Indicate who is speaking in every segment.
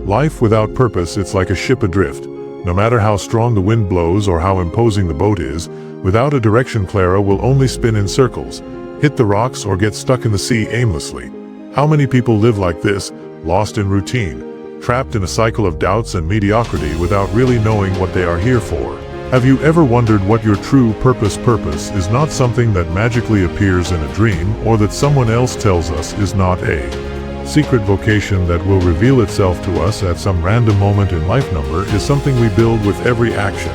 Speaker 1: Life without purpose, it's like a ship adrift. No matter how strong the wind blows or how imposing the boat is, without a direction, Clara will only spin in circles, hit the rocks, or get stuck in the sea aimlessly. How many people live like this, lost in routine, trapped in a cycle of doubts and mediocrity without really knowing what they are here for? Have you ever wondered what your true purpose is not something that magically appears in a dream or that someone else tells us is not a secret vocation that will reveal itself to us at some random moment in life? Is something we build with every action,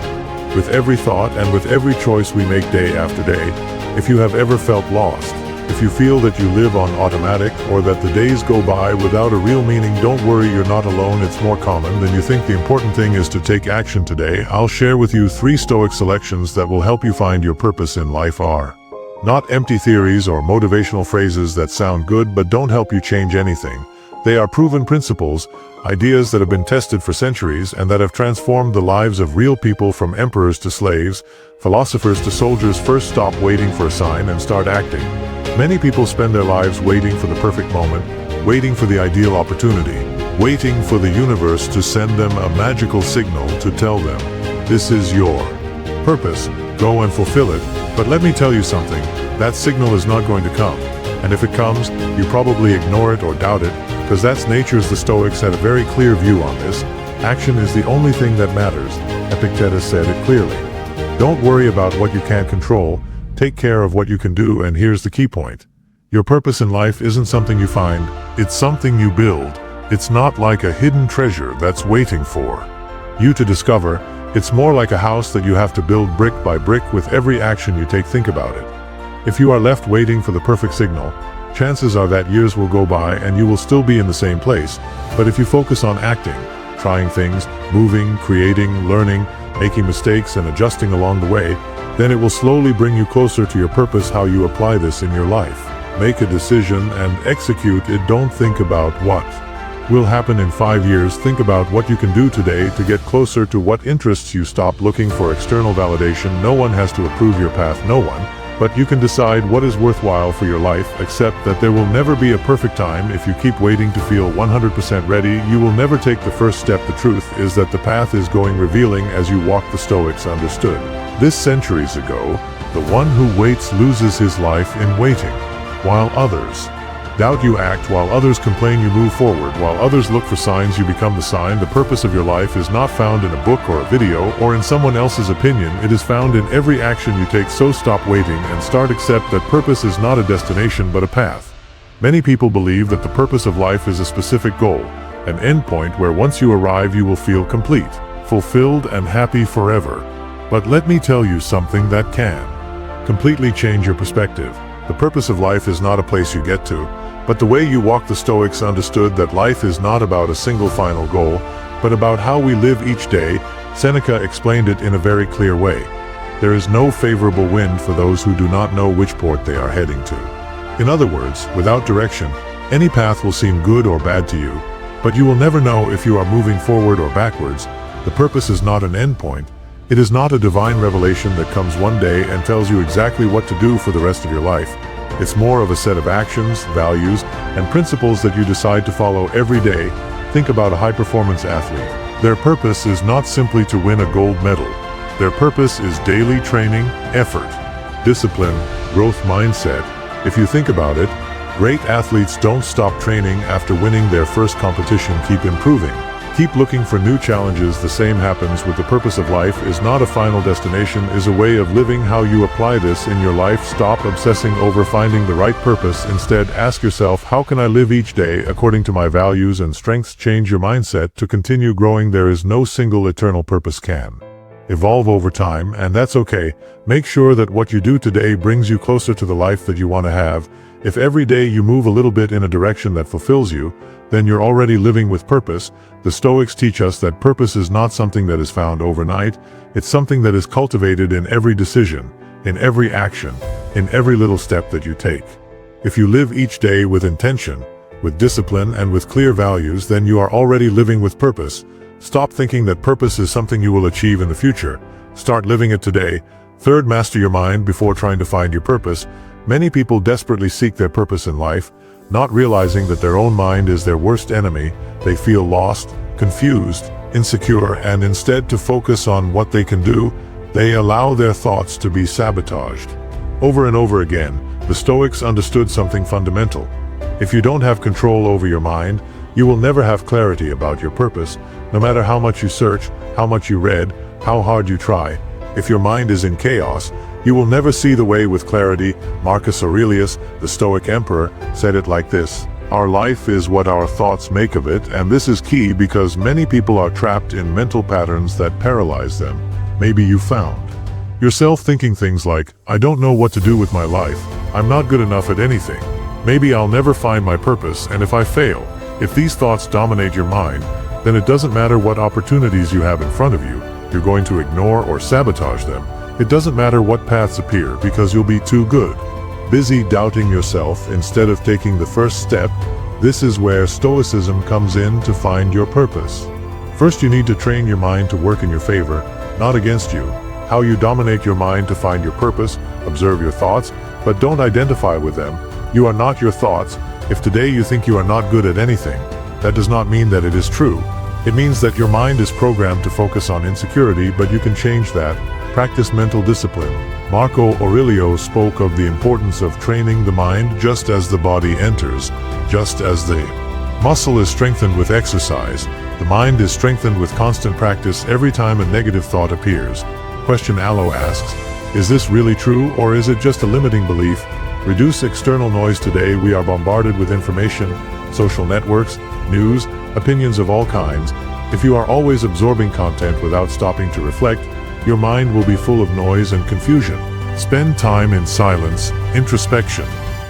Speaker 1: with every thought, and with every choice we make day after day. If you have ever felt lost, if you feel that you live on automatic or that the days go by without a real meaning, don't worry, you're not alone. It's more common than you think. The important thing is to take action today. I'll share with you 3 Stoic selections that will help you find your purpose in life. Are not empty theories or motivational phrases that sound good but don't help you change anything. They are proven principles, ideas that have been tested for centuries and that have transformed the lives of real people, from emperors to slaves, philosophers to soldiers. First, stop waiting for a sign and start acting. Many people spend their lives waiting for the perfect moment, waiting for the ideal opportunity, waiting for the universe to send them a magical signal to tell them, this is your purpose, go and fulfill it. But let me tell you something, that signal is not going to come. And if it comes, you probably ignore it or doubt it, because that's nature's. The Stoics had a very clear view on this. Action is the only thing that matters. Epictetus said it clearly. Don't worry about what you can't control. Take care of what you can do. And here's the key point. Your purpose in life isn't something you find, it's something you build. It's not like a hidden treasure that's waiting for you to discover. It's more like a house that you have to build brick by brick with every action you take. Think about it. If you are left waiting for the perfect signal, chances are that years will go by and you will still be in the same place. But if you focus on acting, trying things, moving, creating, learning, making mistakes and adjusting along the way, then it will slowly bring you closer to your purpose. How you apply this in your life. Make a decision and execute it. Don't think about what will happen in 5 years. Think about what you can do today to get closer to what interests you. Stop looking for external validation. No one has to approve your path, no one. But you can decide what is worthwhile for your life. Accept that there will never be a perfect time. If you keep waiting to feel 100% ready, you will never take the first step. The truth is that the path is going revealing as you walk. The Stoics understood this centuries ago. The one who waits loses his life in waiting. While others doubt, you act. While others complain, you move forward. While others look for signs, you become the sign. The purpose of your life is not found in a book or a video or in someone else's opinion. It is found in every action you take. So stop waiting and start. Accept that purpose is not a destination but a path. Many people believe that the purpose of life is a specific goal, an endpoint where once you arrive you will feel complete, fulfilled and happy forever. But let me tell you something that can completely change your perspective. The purpose of life is not a place you get to, but the way you walk. The Stoics understood that life is not about a single final goal, but about how we live each day. Seneca explained it in a very clear way. There is no favorable wind for those who do not know which port they are heading to. In other words, without direction, any path will seem good or bad to you, but you will never know if you are moving forward or backwards. The purpose is not an endpoint. It is not a divine revelation that comes one day and tells you exactly what to do for the rest of your life. It's more of a set of actions, values, and principles that you decide to follow every day. Think about a high-performance athlete. Their purpose is not simply to win a gold medal. Their purpose is daily training, effort, discipline, growth mindset. If you think about it, great athletes don't stop training after winning their first competition. Keep improving. Keep looking for new challenges. The same happens with the purpose of life. Is not a final destination, is a way of living. How you apply this in your life. Stop obsessing over finding the right purpose. Instead, ask yourself, how can I live each day according to my values and strengths? Change your mindset to continue growing. There is no single eternal purpose. Can evolve over time, and that's okay. Make sure that what you do today brings you closer to the life that you want to have. If every day you move a little bit in a direction that fulfills you, then you're already living with purpose. The Stoics teach us that purpose is not something that is found overnight. It's something that is cultivated in every decision, in every action, in every little step that you take. If you live each day with intention, with discipline, and with clear values, then you are already living with purpose. Stop thinking that purpose is something you will achieve in the future. Start living it today. Third, master your mind before trying to find your purpose. Many people desperately seek their purpose in life, not realizing that their own mind is their worst enemy. They feel lost, confused, insecure, and instead to focus on what they can do, they allow their thoughts to be sabotaged. Over and over again, the Stoics understood something fundamental. If you don't have control over your mind, you will never have clarity about your purpose, no matter how much you search, how much you read, how hard you try. If your mind is in chaos, you will never see the way with clarity. Marcus Aurelius, the Stoic emperor, said it like this: "Our life is what our thoughts make of it," and this is key because many people are trapped in mental patterns that paralyze them. Maybe you found yourself thinking things like, "I don't know what to do with my life. I'm not good enough at anything. Maybe I'll never find my purpose, and if I fail." If these thoughts dominate your mind, then it doesn't matter what opportunities you have in front of you, you're going to ignore or sabotage them. It doesn't matter what paths appear because you'll be too good. Busy doubting yourself instead of taking the first step, this is where Stoicism comes in to find your purpose. First, you need to train your mind to work in your favor, not against you. How you dominate your mind to find your purpose: observe your thoughts, but don't identify with them. You are not your thoughts. If today you think you are not good at anything, that does not mean that it is true. It means that your mind is programmed to focus on insecurity, but you can change that. Practice mental discipline. Marco Aurelio spoke of the importance of training the mind just as the body enters, just as the muscle is strengthened with exercise. The mind is strengthened with constant practice every time a negative thought appears. Question Aloe asks, is this really true, or is it just a limiting belief? Reduce external noise. Today we are bombarded with information, social networks, news, opinions of all kinds. If you are always absorbing content without stopping to reflect, your mind will be full of noise and confusion. Spend time in silence, introspection.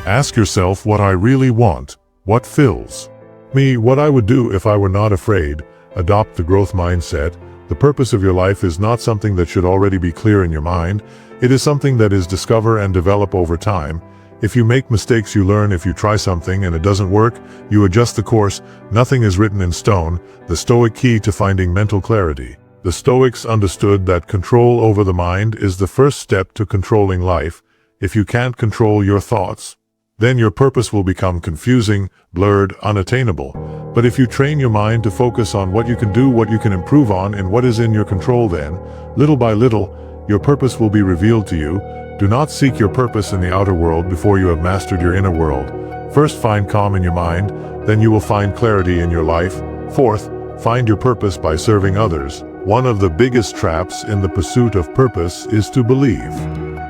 Speaker 1: Ask yourself what I really want, what fills me, what I would do if I were not afraid. Adopt the growth mindset. The purpose of your life is not something that should already be clear in your mind. It is something that is discover and develop over time. If you make mistakes, you learn. If you try something and it doesn't work, you adjust the course. Nothing is written in stone. The Stoic key to finding mental clarity. The Stoics understood that control over the mind is the first step to controlling life. If you can't control your thoughts, then your purpose will become confusing, blurred, unattainable. But if you train your mind to focus on what you can do, what you can improve on, and what is in your control, then, little by little, your purpose will be revealed to you. Do not seek your purpose in the outer world before you have mastered your inner world. First, find calm in your mind, then you will find clarity in your life. Fourth, find your purpose by serving others. One of the biggest traps in the pursuit of purpose is to believe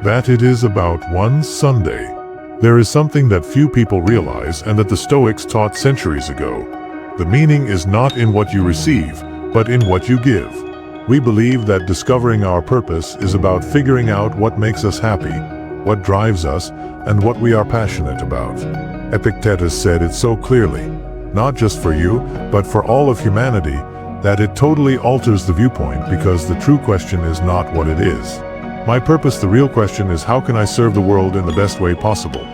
Speaker 1: that it is about one Sunday. There is something that few people realize and that the Stoics taught centuries ago. The meaning is not in what you receive, but in what you give. We believe that discovering our purpose is about figuring out what makes us happy, what drives us, and what we are passionate about. Epictetus said it so clearly, not just for you, but for all of humanity, that it totally alters the viewpoint, because the true question is not what it is. My purpose, the real question is, how can I serve the world in the best way possible?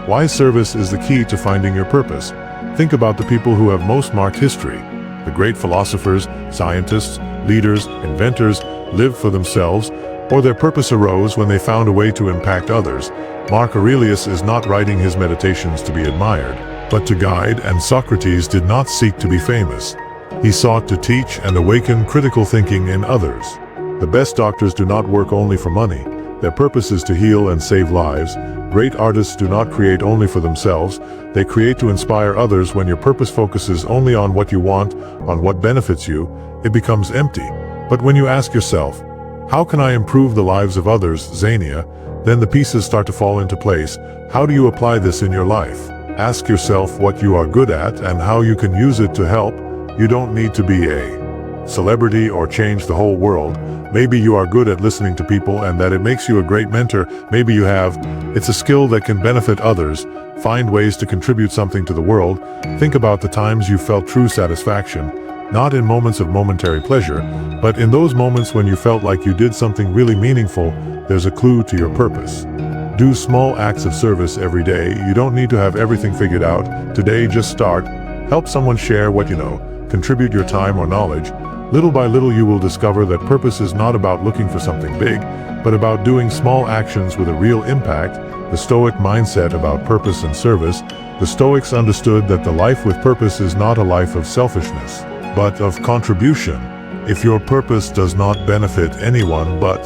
Speaker 1: Why service is the key to finding your purpose. Think about the people who have most marked history. The great philosophers, scientists, leaders, inventors lived for themselves, or their purpose arose when they found a way to impact others. Marcus Aurelius is not writing his meditations to be admired, but to guide, and Socrates did not seek to be famous. He sought to teach and awaken critical thinking in others. The best doctors do not work only for money. Their purpose is to heal and save lives. Great artists do not create only for themselves. They create to inspire others. When your purpose focuses only on what you want, on what benefits you, it becomes empty. But when you ask yourself, how can I improve the lives of others, Xenia, then the pieces start to fall into place. How do you apply this in your life? Ask yourself what you are good at and how you can use it to help. You don't need to be a celebrity or change the whole world. Maybe you are good at listening to people and that it makes you a great mentor. Maybe it's a skill that can benefit others. Find ways to contribute something to the world. Think about the times you felt true satisfaction, not in moments of momentary pleasure, but in those moments when you felt like you did something really meaningful. There's a clue to your purpose. Do small acts of service every day. You don't need to have everything figured out. Today, just start. Help someone share what you know. Contribute your time or knowledge. Little by little you will discover that purpose is not about looking for something big, but about doing small actions with a real impact. The Stoic mindset about purpose and service. The Stoics understood that the life with purpose is not a life of selfishness, but of contribution. If your purpose does not benefit anyone but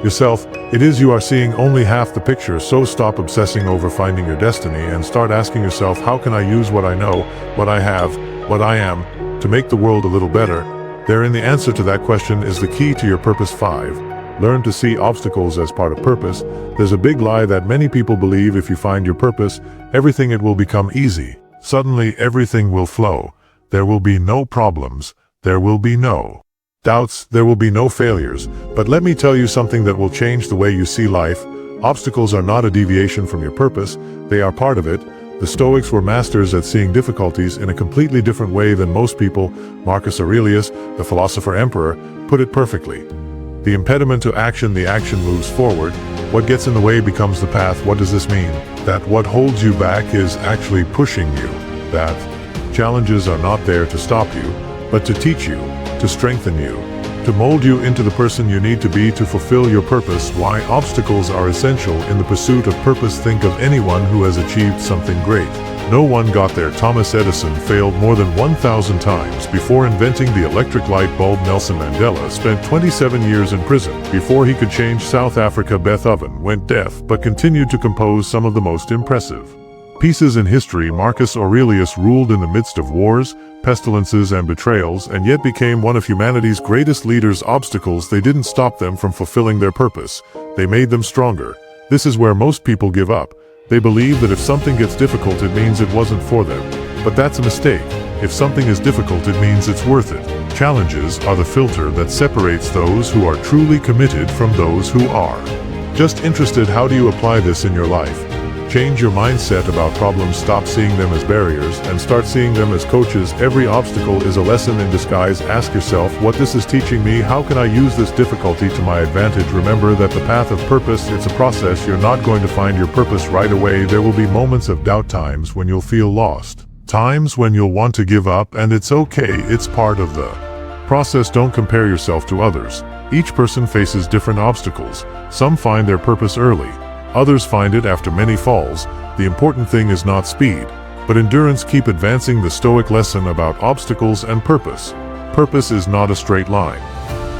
Speaker 1: yourself, it is you are seeing only half the picture. So stop obsessing over finding your destiny and start asking yourself, how can I use what I know, what I have, what I am, to make the world a little better? Therein the answer to that question is the key to your purpose. 5. Learn to see obstacles as part of purpose. There's a big lie that many people believe: if you find your purpose, everything it will become easy. Suddenly everything will flow. There will be no problems. There will be no doubts. There will be no failures. But let me tell you something that will change the way you see life. Obstacles are not a deviation from your purpose. They are part of it. The Stoics were masters at seeing difficulties in a completely different way than most people. Marcus Aurelius, the philosopher emperor, put it perfectly. The impediment to action, the action moves forward. What gets in the way becomes the path. What does this mean? That what holds you back is actually pushing you. That challenges are not there to stop you, but to teach you, to strengthen you, to mold you into the person you need to be to fulfill your purpose. Why obstacles are essential in the pursuit of purpose. Think of anyone who has achieved something great. No one got there. Thomas Edison failed more than 1,000 times before inventing the electric light bulb. Nelson Mandela spent 27 years in prison before he could change South Africa. Beethoven went deaf but continued to compose some of the most impressive pieces in history. Marcus Aurelius ruled in the midst of wars, pestilences, and betrayals, and yet became one of humanity's greatest leaders. Obstacles, they didn't stop them from fulfilling their purpose. They made them stronger. This is where most people give up. They believe that if something gets difficult, it means it wasn't for them. But that's a mistake. If something is difficult, it means it's worth it. Challenges are the filter that separates those who are truly committed from those who are just interested. How do you apply this in your life? Change your mindset about problems. Stop seeing them as barriers and start seeing them as coaches. Every obstacle is a lesson in disguise. Ask yourself, what this is teaching me? How can I use this difficulty to my advantage? Remember that the path of purpose, it's a process. You're not going to find your purpose right away. There will be moments of doubt, times when you'll feel lost, times when you'll want to give up, and it's okay. It's part of the process. Don't compare yourself to others. Each person faces different obstacles. Some find their purpose early. Others find it after many falls. The important thing is not speed, but endurance. Keep advancing. The Stoic lesson about obstacles and purpose. Purpose is not a straight line.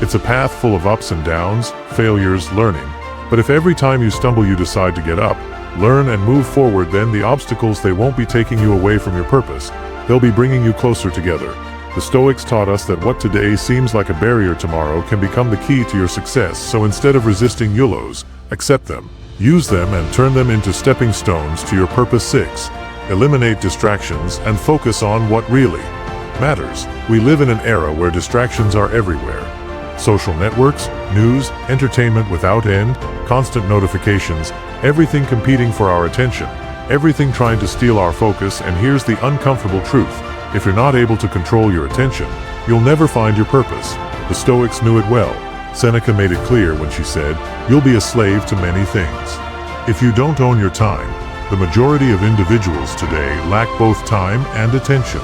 Speaker 1: It's a path full of ups and downs, failures, learning. But if every time you stumble you decide to get up, learn and move forward, then the obstacles, they won't be taking you away from your purpose. They'll be bringing you closer together. The Stoics taught us that what today seems like a barrier, tomorrow can become the key to your success. So instead of resisting YOLOs, accept them. Use them and turn them into stepping stones to your purpose. 6. Eliminate distractions and focus on what really matters. We live in an era where distractions are everywhere. Social networks, news, entertainment without end, constant notifications, everything competing for our attention, everything trying to steal our focus. And here's the uncomfortable truth. If you're not able to control your attention, you'll never find your purpose. The Stoics knew it well. Seneca made it clear when she said, "You'll be a slave to many things." If you don't own your time, the majority of individuals today lack both time and attention.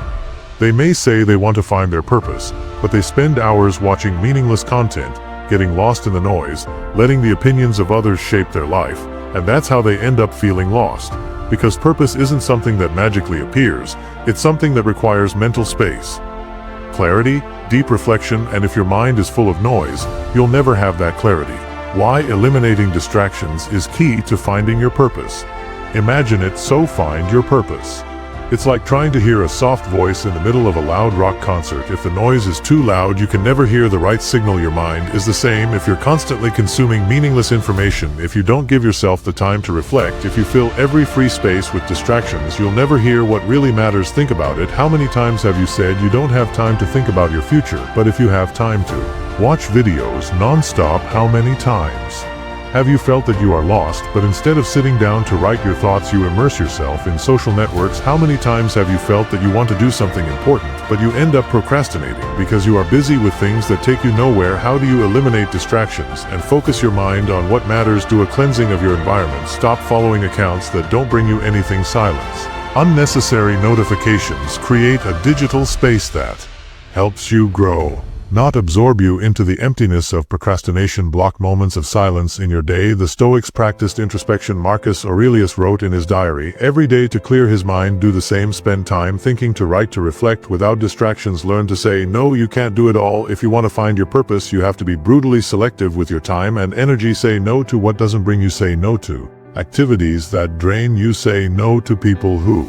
Speaker 1: They may say they want to find their purpose, but they spend hours watching meaningless content, getting lost in the noise, letting the opinions of others shape their life, and that's how they end up feeling lost. Because purpose isn't something that magically appears, it's something that requires mental space, clarity, deep reflection, and if your mind is full of noise, you'll never have that clarity. Why eliminating distractions is key to finding your purpose. Imagine it. So find your purpose. It's like trying to hear a soft voice in the middle of a loud rock concert. If the noise is too loud, you can never hear the right signal. Your mind is the same. If you're constantly consuming meaningless information, if you don't give yourself the time to reflect, if you fill every free space with distractions, you'll never hear what really matters. Think about it. How many times have you said you don't have time to think about your future, but if you have time to watch videos non-stop, how many times have you felt that you are lost, but instead of sitting down to write your thoughts, you immerse yourself in social networks? How many times have you felt that you want to do something important, but you end up procrastinating because you are busy with things that take you nowhere? How do you eliminate distractions and focus your mind on what matters? Do a cleansing of your environment. Stop following accounts that don't bring you anything. Silence unnecessary notifications. Create a digital space that helps you grow. not absorb you into the emptiness of procrastination. Block moments of silence in your day. The Stoics practiced introspection. Marcus Aurelius wrote in his diary, "Every day to clear his mind, do the same, spend time thinking, to write, to reflect, without distractions. Learn to say, no, you can't do it all. If you want to find your purpose, you have to be brutally selective with your time and energy. Say no to what doesn't bring you. Say no to activities that drain you. Say no to people who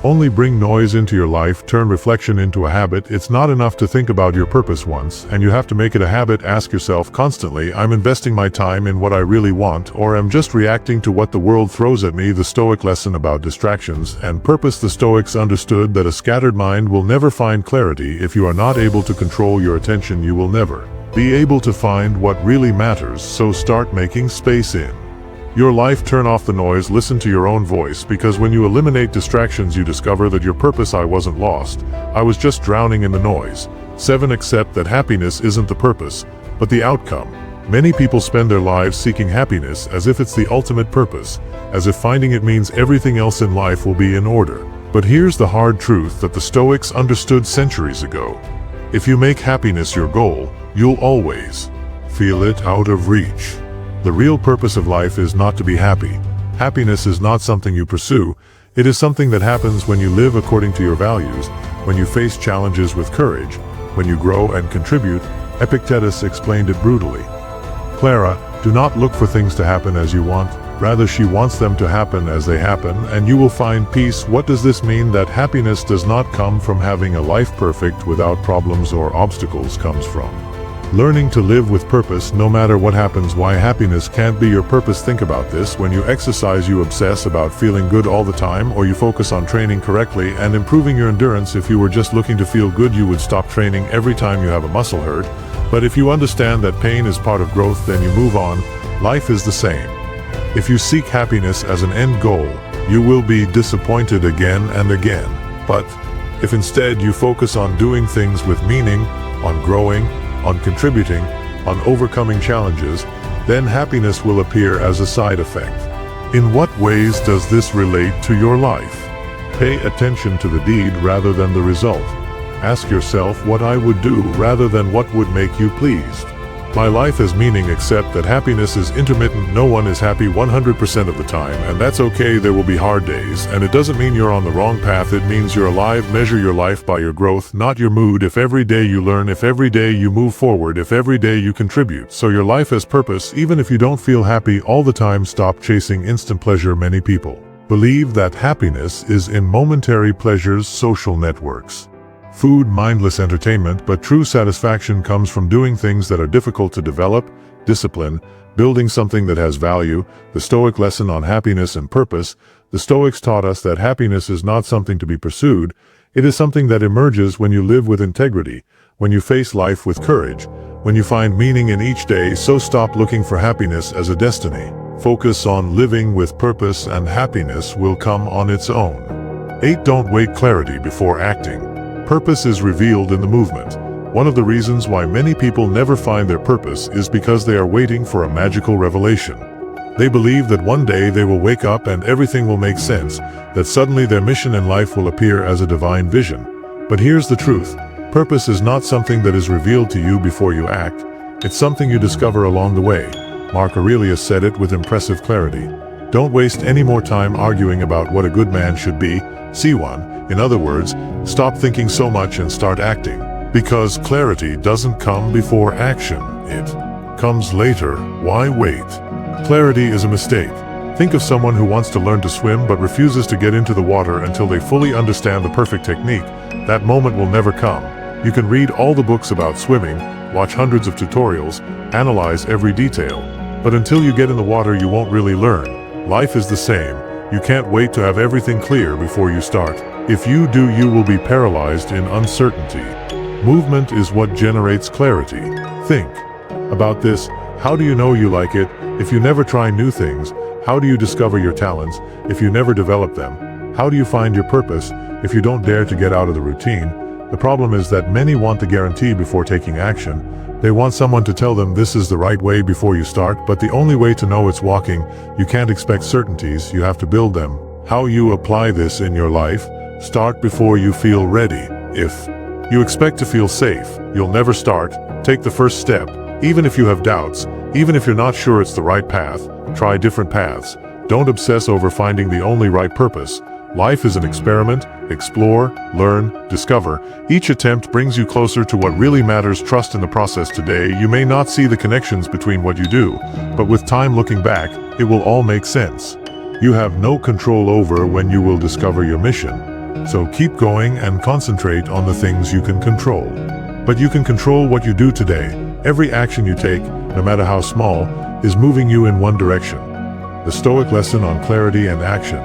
Speaker 1: only bring noise into your life. Turn reflection into a habit. It's not enough to think about your purpose once, and you have to make it a habit. Ask yourself constantly, I'm investing my time in what I really want, or am just reacting to what the world throws at me?" The Stoic lesson about distractions and purpose. The Stoics understood that a scattered mind will never find clarity. If you are not able to control your attention, you will never be able to find what really matters. So start making space in your life. Turn off the noise, listen to your own voice, because when you eliminate distractions, you discover that your purpose. I wasn't lost, I was just drowning in the noise. 7. Accept that happiness isn't the purpose, but the outcome. Many people spend their lives seeking happiness as if it's the ultimate purpose, as if finding it means everything else in life will be in order. But here's the hard truth that the Stoics understood centuries ago. If you make happiness your goal, you'll always feel it out of reach. The real purpose of life is not to be happy. Happiness is not something you pursue. It is something that happens when you live according to your values, when you face challenges with courage, when you grow and contribute. Epictetus explained it brutally. Clara, do not look for things to happen as you want. Rather, she wants them to happen as they happen, and you will find peace. What does this mean? That happiness does not come from having a life perfect without problems or obstacles. Comes from learning to live with purpose no matter what happens. Why happiness can't be your purpose? Think about this. When you exercise, you obsess about feeling good all the time, or you focus on training correctly and improving your endurance. If you were just looking to feel good, you would stop training every time you have a muscle hurt. But if you understand that pain is part of growth, then you move on. Life is the same. If you seek happiness as an end goal, you will be disappointed again and again. But if instead you focus on doing things with meaning, on growing, on contributing, on overcoming challenges, then happiness will appear as a side effect. In what ways does this relate to your life? Pay attention to the deed rather than the result. Ask yourself what I would do rather than what would make you pleased. My life has meaning. Accept that happiness is intermittent. No one is happy 100% of the time, and that's okay. There will be hard days, and it doesn't mean you're on the wrong path. It means you're alive. Measure your life by your growth, not your mood. If every day you learn, if every day you move forward, if every day you contribute, so your life has purpose. Even if you don't feel happy all the time, stop chasing instant pleasure. Many people believe that happiness is in momentary pleasures, social networks, food, mindless entertainment, but true satisfaction comes from doing things that are difficult to develop, discipline, building something that has value. The Stoic lesson on happiness and purpose. The Stoics taught us that happiness is not something to be pursued. It is something that emerges when you live with integrity, when you face life with courage, when you find meaning in each day. So stop looking for happiness as a destiny. Focus on living with purpose, and happiness will come on its own. 8. Don't wait. Clarity before acting. Purpose is revealed in the movement. One of the reasons why many people never find their purpose is because they are waiting for a magical revelation. They believe that one day they will wake up and everything will make sense, that suddenly their mission in life will appear as a divine vision. But here's the truth. Purpose is not something that is revealed to you before you act. It's something you discover along the way. Marcus Aurelius said it with impressive clarity. Don't waste any more time arguing about what a good man should be. See one. In other words, stop thinking so much and start acting. Because clarity doesn't come before action. It comes later. Why wait? Clarity is a mistake. Think of someone who wants to learn to swim but refuses to get into the water until they fully understand the perfect technique. That moment will never come. You can read all the books about swimming, watch hundreds of tutorials, analyze every detail, but until you get in the water, you won't really learn. Life is the same. You can't wait to have everything clear before you start. If you do, you will be paralyzed in uncertainty. Movement is what generates clarity. Think about this. How do you know you like it? If you never try new things, how do you discover your talents? If you never develop them, how do you find your purpose? If you don't dare to get out of the routine, the problem is that many want the guarantee before taking action. They want someone to tell them this is the right way before you start, but the only way to know it's walking. You can't expect certainties, you have to build them. How you apply this in your life? Start before you feel ready. If you expect to feel safe, you'll never start. Take the first step. Even if you have doubts, even if you're not sure it's the right path, try different paths. Don't obsess over finding the only right purpose. Life is an experiment. Explore, learn, discover. Each attempt brings you closer to what really matters. Trust in the process. Today, you may not see the connections between what you do, but with time looking back, it will all make sense. You have no control over when you will discover your mission. So keep going and concentrate on the things you can control. But you can control what you do today. Every action you take, no matter how small, is moving you in one direction. The Stoic lesson on clarity and action.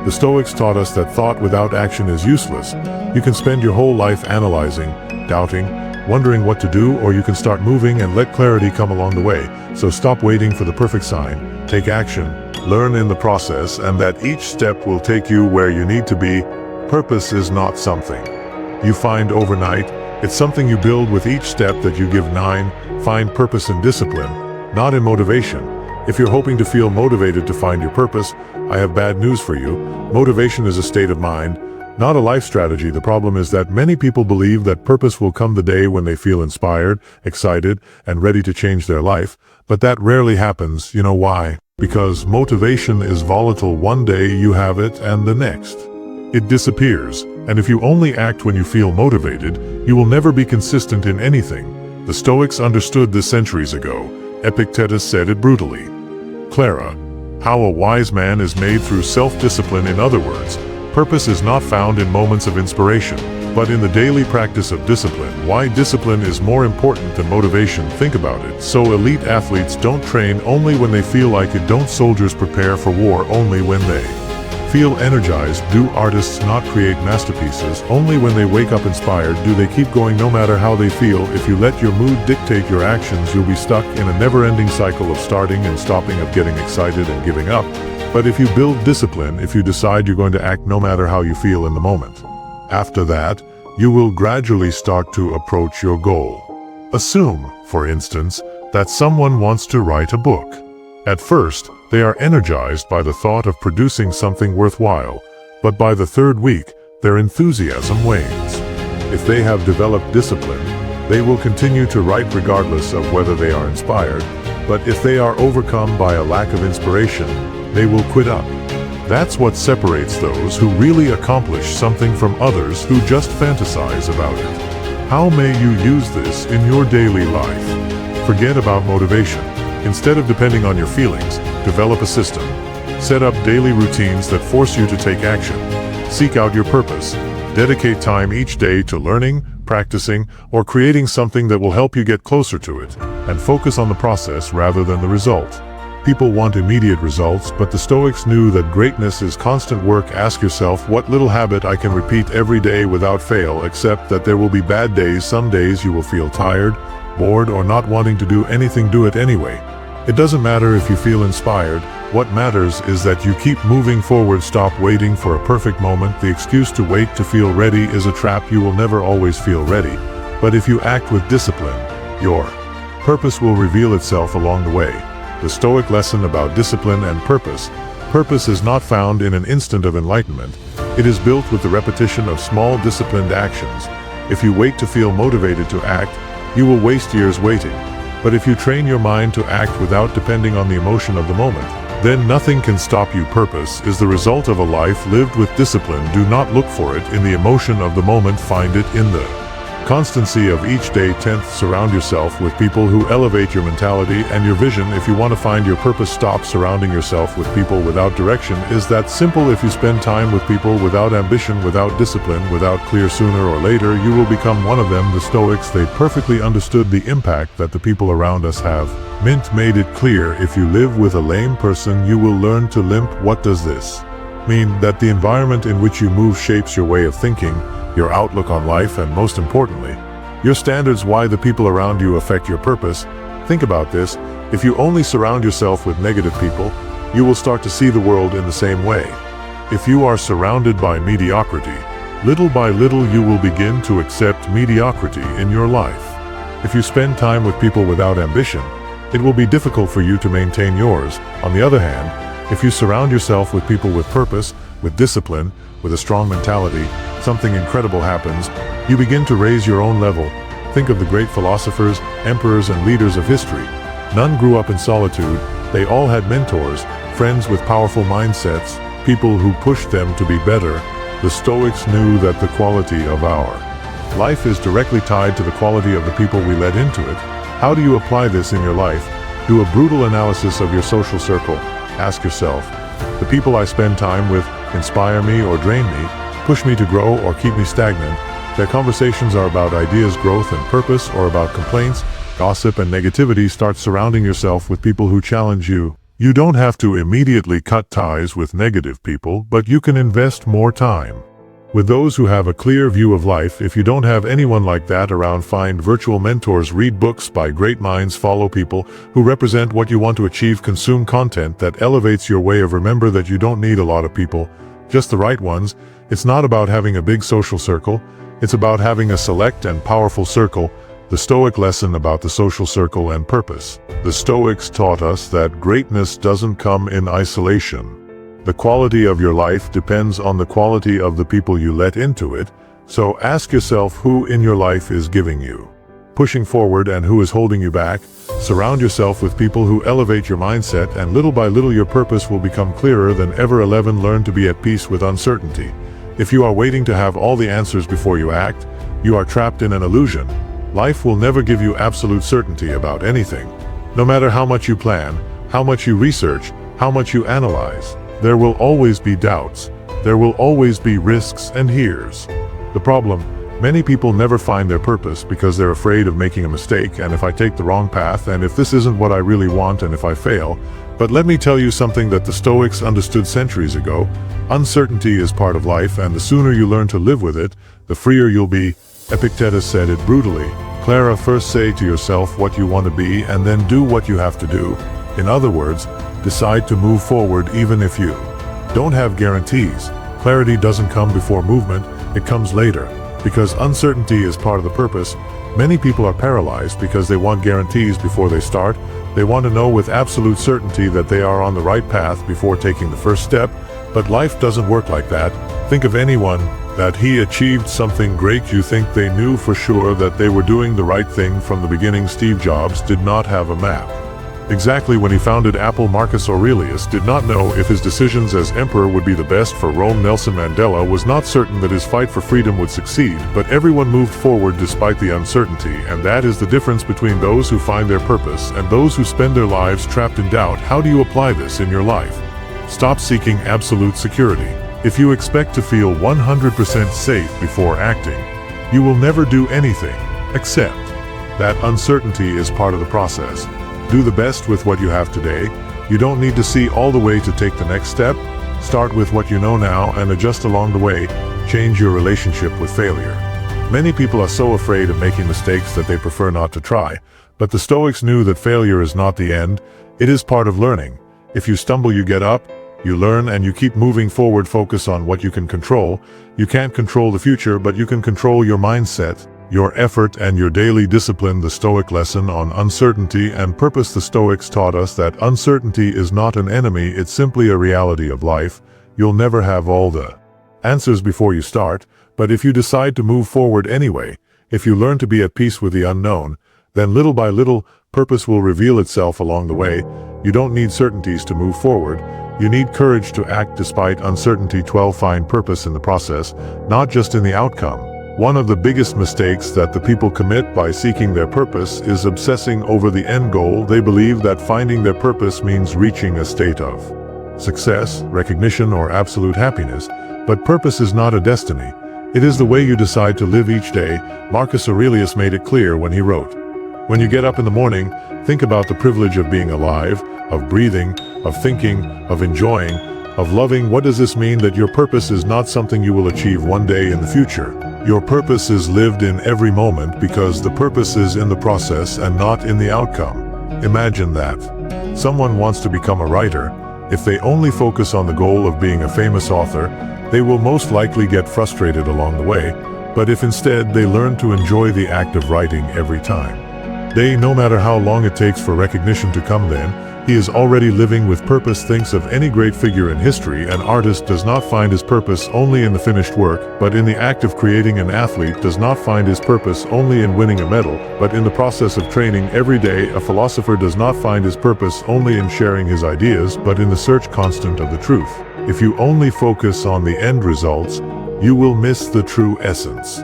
Speaker 1: The Stoics taught us that thought without action is useless. You can spend your whole life analyzing, doubting, wondering what to do, or you can start moving and let clarity come along the way. So stop waiting for the perfect sign. Take action, learn in the process, and that each step will take you where you need to be. Purpose is not something you find overnight. It's something you build with each step that you give. 9. Find purpose in discipline, not in motivation. If you're hoping to feel motivated to find your purpose, I have bad news for you. Motivation is a state of mind, not a life strategy. The problem is that many people believe that purpose will come the day when they feel inspired, excited, and ready to change their life. But that rarely happens. You know why? Because motivation is volatile. One day you have it and the next it disappears. And if you only act when you feel motivated, you will never be consistent in anything. The Stoics understood this centuries ago. Epictetus said it brutally. Clara, how a wise man is made through self-discipline. In other words, purpose is not found in moments of inspiration, but in the daily practice of discipline. Why discipline is more important than motivation? Think about it. So elite athletes don't train only when they feel like it. Don't soldiers prepare for war only when they feel energized? Do artists not create masterpieces only when they wake up inspired? Do they keep going no matter how they feel? If you let your mood dictate your actions, you'll be stuck in a never-ending cycle of starting and stopping, of getting excited and giving up. But if you build discipline, if you decide you're going to act no matter how you feel in the moment, after that, you will gradually start to approach your goal. Assume, for instance, that someone wants to write a book. At first, they are energized by the thought of producing something worthwhile, but by the third week, their enthusiasm wanes. If they have developed discipline, they will continue to write regardless of whether they are inspired, but if they are overcome by a lack of inspiration, they will quit up. That's what separates those who really accomplish something from others who just fantasize about it. How may you use this in your daily life? Forget about motivation. Instead of depending on your feelings, develop a system. Set up daily routines that force you to take action. Seek out your purpose. Dedicate time each day to learning, practicing, or creating something that will help you get closer to it, and focus on the process rather than the result. People want immediate results, but the Stoics knew that greatness is constant work. Ask yourself, what little habit I can repeat every day without fail? Accept that there will be bad days. Some days you will feel tired, bored, or not wanting to do anything. Do it anyway. It doesn't matter if you feel inspired. What matters is that you keep moving forward. Stop waiting for a perfect moment. The excuse to wait to feel ready is a trap. You will never always feel ready. But if you act with discipline, your purpose will reveal itself along the way. The Stoic lesson about discipline and purpose. Purpose is not found in an instant of enlightenment. It is built with the repetition of small disciplined actions. If you wait to feel motivated to act, you will waste years waiting. But if you train your mind to act without depending on the emotion of the moment, then nothing can stop you. Purpose is the result of a life lived with discipline. Do not look for it in the emotion of the moment. Find it in the constancy of each day. 10th, surround yourself with people who elevate your mentality and your vision. If you want to find your purpose, stop surrounding yourself with people without direction. Is that simple? If you spend time with people without ambition, without discipline, without clear, sooner or later you will become one of them. The Stoics, they perfectly understood the impact that the people around us have. Mint made it clear, if you live with a lame person, you will learn to limp. What does this mean? That the environment in which you move shapes your way of thinking, your outlook on life, and most importantly, your standards. Why the people around you affect your purpose. Think about this. If you only surround yourself with negative people, you will start to see the world in the same way. If you are surrounded by mediocrity, little by little you will begin to accept mediocrity in your life. If you spend time with people without ambition, it will be difficult for you to maintain yours. On the other hand, if you surround yourself with people with purpose, with discipline, with a strong mentality, something incredible happens. You begin to raise your own level. Think of the great philosophers, emperors, and leaders of history. None grew up in solitude. They all had mentors, friends with powerful mindsets, people who pushed them to be better. The Stoics knew that the quality of our life is directly tied to the quality of the people we let into it. How do you apply this in your life? Do a brutal analysis of your social circle. Ask yourself, the people I spend time with inspire me or drain me, push me to grow or keep me stagnant? Their conversations are about ideas, growth, and purpose, or about complaints, gossip, and negativity. Start surrounding yourself with people who challenge you. You don't have to immediately cut ties with negative people, but you can invest more time with those who have a clear view of life. If you don't have anyone like that around, find virtual mentors, read books by great minds, follow people who represent what you want to achieve, consume content that elevates your way of. Remember that you don't need a lot of people, just the right ones. It's not about having a big social circle. It's about having a select and powerful circle. The Stoic lesson about the social circle and purpose. The Stoics taught us that greatness doesn't come in isolation. The quality of your life depends on the quality of the people you let into it. So ask yourself, who in your life is giving you pushing forward and who is holding you back? Surround yourself with people who elevate your mindset, and little by little your purpose will become clearer than ever. 11. Learn to be at peace with uncertainty. If you are waiting to have all the answers before you act, you are trapped in an illusion. Life will never give you absolute certainty about anything. No matter how much you plan, how much you research, how much you analyze, there will always be doubts. There will always be risks. And here's the problem. Many people never find their purpose because they're afraid of making a mistake, and if I take the wrong path, and if this isn't what I really want, and if I fail. But let me tell you something that the Stoics understood centuries ago. Uncertainty is part of life, and the sooner you learn to live with it, the freer you'll be. Epictetus said it brutally. Clara, first say to yourself what you want to be, and then do what you have to do. In other words, decide to move forward even if you don't have guarantees. Clarity doesn't come before movement, it comes later. Because uncertainty is part of the purpose, many people are paralyzed because they want guarantees before they start. They want to know with absolute certainty that they are on the right path before taking the first step. But life doesn't work like that. Think of anyone that he achieved something great. You think they knew for sure that they were doing the right thing from the beginning. Steve Jobs did not have a map. Exactly when he founded Apple, Marcus Aurelius did not know if his decisions as emperor would be the best for Rome. Nelson Mandela was not certain that his fight for freedom would succeed, but everyone moved forward despite the uncertainty, and that is the difference between those who find their purpose and those who spend their lives trapped in doubt. How do you apply this in your life? Stop seeking absolute security. If you expect to feel 100% safe before acting, you will never do anything. Accept that uncertainty is part of the process. Do the best with what you have today. You don't need to see all the way to take the next step. Start with what you know now and adjust along the way. Change your relationship with failure. Many people are so afraid of making mistakes that they prefer not to try. But the Stoics knew that failure is not the end. It is part of learning. If you stumble, you get up, you learn, and you keep moving forward. Focus on what you can control. You can't control the future, but you can control your mindset, your effort, and your daily discipline. The Stoic lesson on uncertainty and purpose. The Stoics taught us that uncertainty is not an enemy, it's simply a reality of life. You'll never have all the answers before you start, but if you decide to move forward anyway, if you learn to be at peace with the unknown, then little by little, purpose will reveal itself along the way. You don't need certainties to move forward. You need courage to act despite uncertainty. 12. Find purpose in the process, not just in the outcome. One of the biggest mistakes that the people commit by seeking their purpose is obsessing over the end goal. They believe that finding their purpose means reaching a state of success, recognition, or absolute happiness. But purpose is not a destiny. It is the way you decide to live each day. Marcus Aurelius made it clear when he wrote, "When you get up in the morning, think about the privilege of being alive, of breathing, of thinking, of enjoying, of loving." What does this mean? That your purpose is not something you will achieve one day in the future. Your purpose is lived in every moment, because the purpose is in the process and not in the outcome. Imagine that. Someone wants to become a writer. If they only focus on the goal of being a famous author, they will most likely get frustrated along the way. But if instead they learn to enjoy the act of writing every time, no matter how long it takes for recognition to come, then He is already living with purpose. Thinks of any great figure in history. An artist does not find his purpose only in the finished work, but in the act of creating. An athlete does not find his purpose only in winning a medal, but in the process of training every day. A philosopher does not find his purpose only in sharing his ideas, but in the search constant of the truth. If you only focus on the end results, you will miss the true essence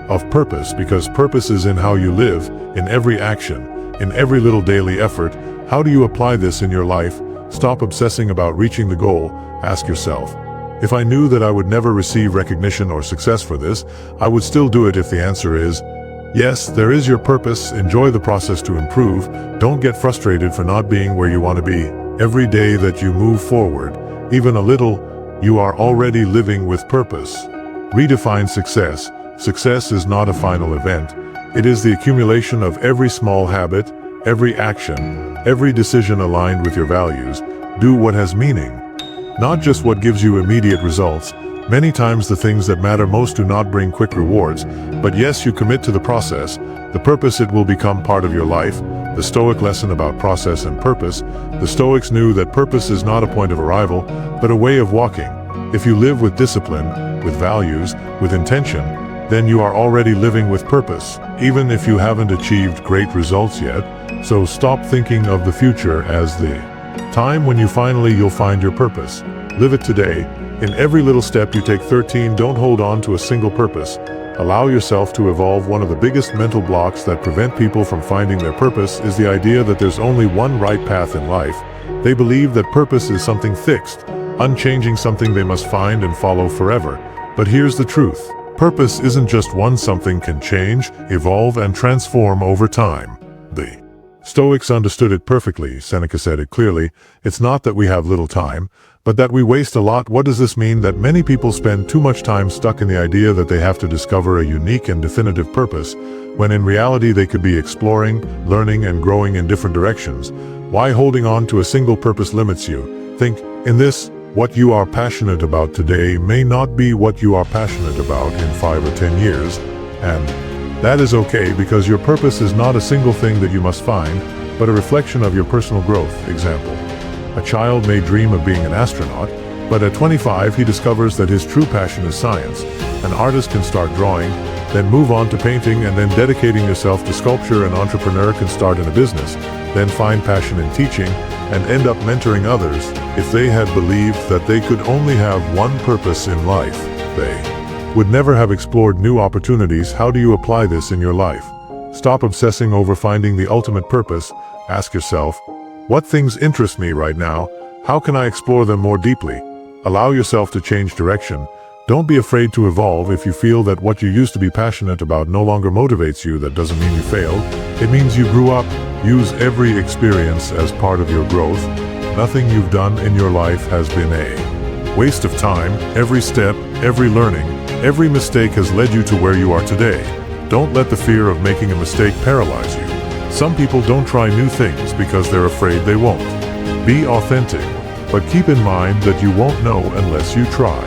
Speaker 1: of purpose, because purpose is in how you live, in every action, in every little daily effort. How do you apply this in your life? Stop obsessing about reaching the goal. Ask yourself, if I knew that I would never receive recognition or success for this, I would still do it. If the answer is yes, there is your purpose. Enjoy the process to improve. Don't get frustrated for not being where you want to be. Every day that you move forward, even a little, you are already living with purpose. Redefine success. Success is not a final event. It is the accumulation of every small habit, every action, every decision aligned with your values. Do what has meaning, not just what gives you immediate results. Many times the things that matter most do not bring quick rewards, but yes, you commit to the process, the purpose, it will become part of your life. The Stoic lesson about process and purpose. The Stoics knew that purpose is not a point of arrival, but a way of walking. If you live with discipline, with values, with intention, then you are already living with purpose, even if you haven't achieved great results yet. So stop thinking of the future as the time when you'll find your purpose. Live it today. In every little step you take. 13. Don't hold on to a single purpose. Allow yourself to evolve. One of the biggest mental blocks that prevent people from finding their purpose is the idea that there's only one right path in life. They believe that purpose is something fixed, unchanging, something they must find and follow forever. But here's the truth. Purpose isn't just one. Something can change, evolve, and transform over time. The Stoics understood it perfectly. Seneca said it clearly. It's not that we have little time, but that we waste a lot. What does this mean? That many people spend too much time stuck in the idea that they have to discover a unique and definitive purpose, when in reality they could be exploring, learning, and growing in different directions. Why holding on to a single purpose limits you? Think, in this, what you are passionate about today may not be what you are passionate about in 5 or 10 years, and that is okay, because your purpose is not a single thing that you must find, but a reflection of your personal growth. Example: a child may dream of being an astronaut, but at 25 he discovers that his true passion is science. An artist can start drawing, then move on to painting, and then dedicating yourself to sculpture. An entrepreneur can start in a business, then find passion in teaching, and end up mentoring others. If they had believed that they could only have one purpose in life, they would never have explored new opportunities. How do you apply this in your life? Stop obsessing over finding the ultimate purpose. Ask yourself, what things interest me right now? How can I explore them more deeply? Allow yourself to change direction. Don't be afraid to evolve. If you feel that what you used to be passionate about no longer motivates you, that doesn't mean you failed. It means you grew up. Use every experience as part of your growth. Nothing you've done in your life has been a waste of time. Every step, every learning, every mistake has led you to where you are today. Don't let the fear of making a mistake paralyze you. Some people don't try new things because they're afraid they won't. Be authentic, but keep in mind that you won't know unless you try.